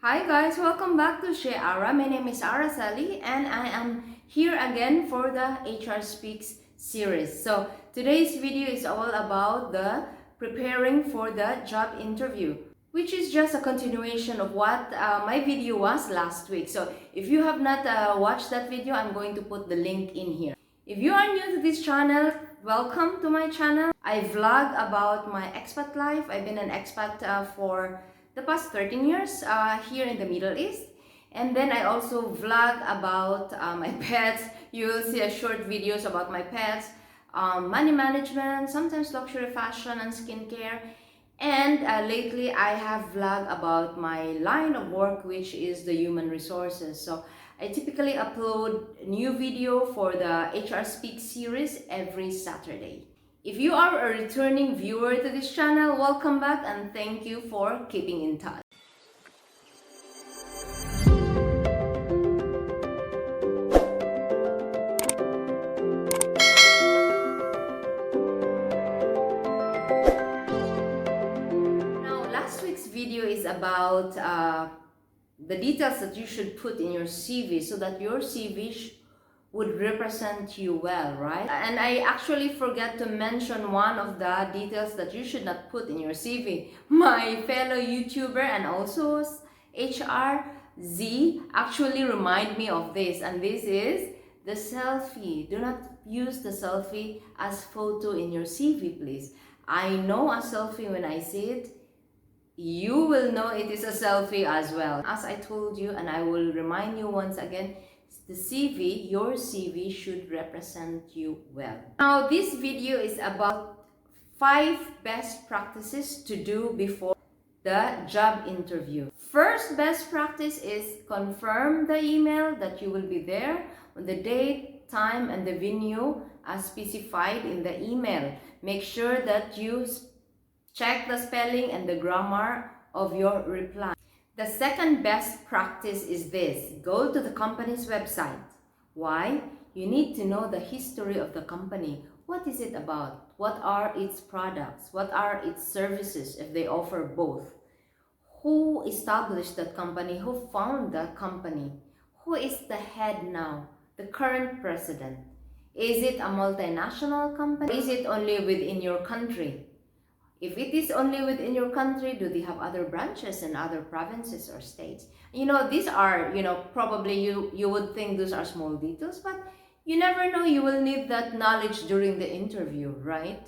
Hi guys, welcome back to Shea Ara. My name is Araceli and I am here again for the HR Speaks series. So today's video is all about the preparing for the job interview, which is just a continuation of what my video was last week. So if you have not watched that video, I'm going to put the link in here. If you are new to this channel, welcome to my channel. I vlog about my expat life. I've been an expat for the past 13 years here in the Middle East, and then I also vlog about my pets. You will see a short videos about my pets, money management, sometimes luxury fashion and skincare, and lately I have vlogged about my line of work, which is the human resources. So I typically upload new video for the HR Speak series every Saturday. If you are a returning viewer to this channel, welcome back and thank you for keeping in touch. Now, last week's video is about the details that you should put in your CV so that your CV would represent you well, right? And I actually forgot to mention one of the details that you should not put in your CV. My fellow YouTuber and also HR Z actually remind me of this, and this is the selfie. Do not use the selfie as photo in your CV, please. I know a selfie when I see it. You will know it is a selfie as well. As I told you, and I will remind you once again, the CV, your CV should represent you well. Now, this video is about 5 best practices to do before the job interview. First best practice is confirm the email that you will be there on the date, time, and the venue as specified in the email. Make sure that you check the spelling and the grammar of your reply. The second best practice is this: go to the company's website. Why? You need to know the history of the company. What is it about? What are its products? What are its services if they offer both? Who established that company? Who found the company? Who is the head now? The current president? Is it a multinational company? Is it only within your country? If it is only within your country, do they have other branches in other provinces or states? These are, probably you would think those are small details, but you never know, you will need that knowledge during the interview, right?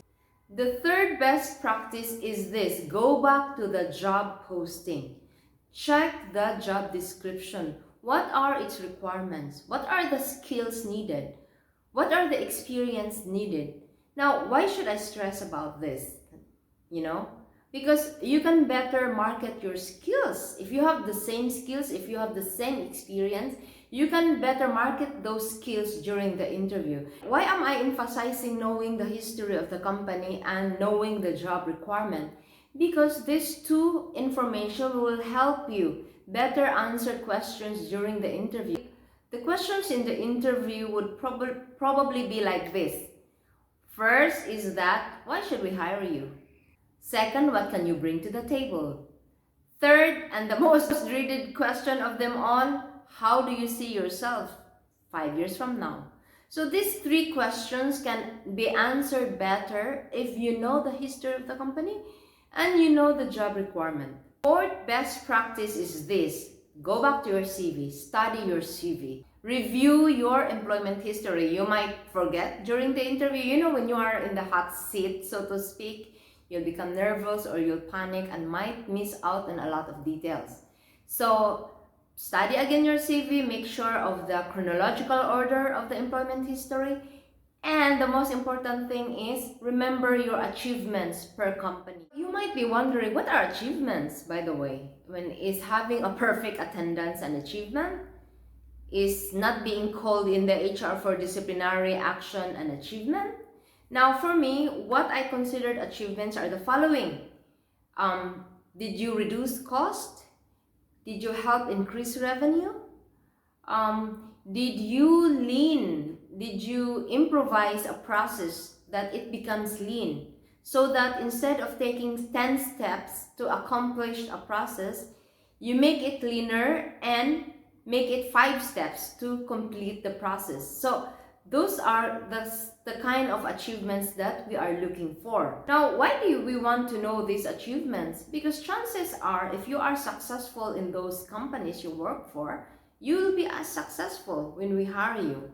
The third best practice is this: go back to the job posting. Check the job description. What are its requirements? What are the skills needed? What are the experience needed? Now, why should I stress about this? Because you can better market your skills. If you have the same skills, if you have the same experience, you can better market those skills during the interview. Why am I emphasizing knowing the history of the company and knowing the job requirement? Because these two information will help you better answer questions during the interview. The questions in the interview would probably be like this. First is that, why should we hire you? Second, what can you bring to the table? Third, and the most dreaded question of them all, how do you see yourself 5 years from now? So these 3 questions can be answered better if you know the history of the company and you know the job requirement. Fourth best practice is this: go back to your CV, study your CV, review your employment history. You might forget during the interview, when you are in the hot seat, so to speak, you'll become nervous or you'll panic and might miss out on a lot of details. So study again your CV, make sure of the chronological order of the employment history, and the most important thing is remember your achievements per company. You might be wondering, what are achievements, by the way? Is having a perfect attendance an achievement? Is not being called in the HR for disciplinary action an achievement? Now, for me, what I considered achievements are the following. Did you reduce cost? Did you help increase revenue? Did you improvise a process that it becomes lean, so that instead of taking 10 steps to accomplish a process, You make it leaner and make it 5 steps to complete the process. So those are the kind of achievements that we are looking for. Now, why do we want to know these achievements? Because chances are, if you are successful in those companies you work for, you will be as successful when we hire you.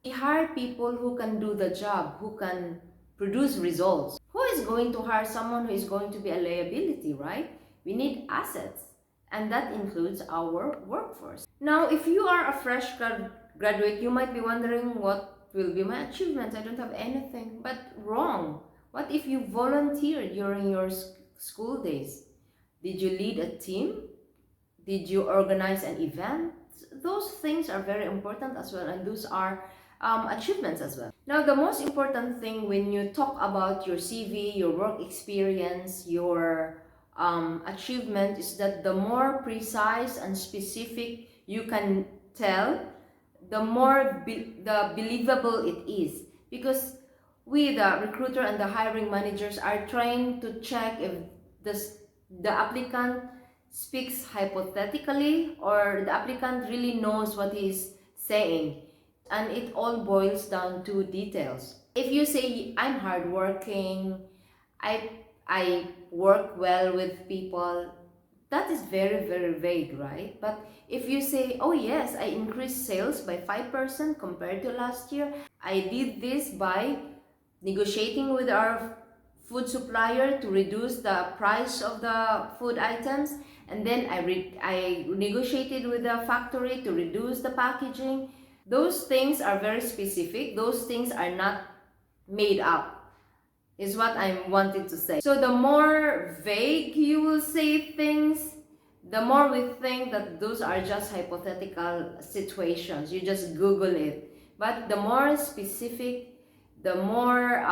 We hire people who can do the job, who can produce results. Who is going to hire someone who is going to be a liability, right? We need assets, and that includes our workforce. Now, if you are a fresh graduate, you might be wondering, what will be my achievements? I don't have anything. But wrong. What if you volunteered during your school days? Did you lead a team? Did you organize an event? Those things are very important as well, and those are achievements as well. Now, the most important thing when you talk about your CV, your work experience, your achievement is that the more precise and specific you can tell, the more the believable it is. Because we, the recruiter and the hiring managers, are trying to check if the applicant speaks hypothetically or the applicant really knows what he's saying. And it all boils down to details. If you say, I'm hardworking, I work well with people, that is very, very vague, right? But if you say, oh yes, I increased sales by 5% compared to last year, I did this by negotiating with our food supplier to reduce the price of the food items, and then I negotiated with the factory to reduce the packaging. Those things are very specific. Those things are not made up, is what I'm wanting to say. So the more vague you will say things, the more we think that those are just hypothetical situations. You just Google it. But the more specific, the more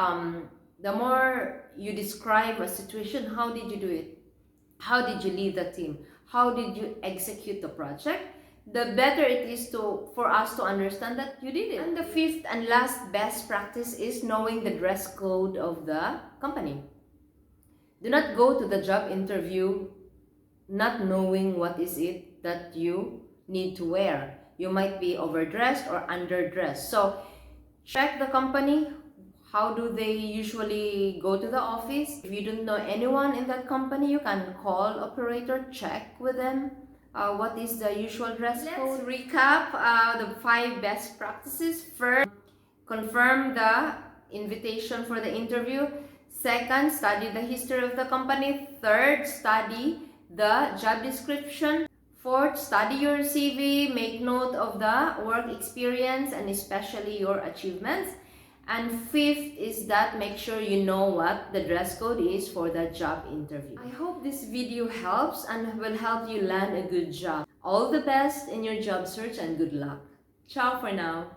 you describe a situation. How did you do it? How did you lead the team? How did you execute the project? The better it is for us to understand that you did it. And the fifth and last best practice is knowing the dress code of the company. Do not go to the job interview not knowing what is it that you need to wear. You might be overdressed or underdressed. So check the company. How do they usually go to the office? If you don't know anyone in that company, you can call operator, check with them. What is the usual dress code? Let's recap the 5 best practices. First, confirm the invitation for the interview. Second, study the history of the company. Third, study the job description. Fourth, study your CV. Make note of the work experience and especially your achievements. And fifth is that make sure you know what the dress code is for the job interview. I hope this video helps and will help you land a good job. All the best in your job search and good luck. Ciao for now.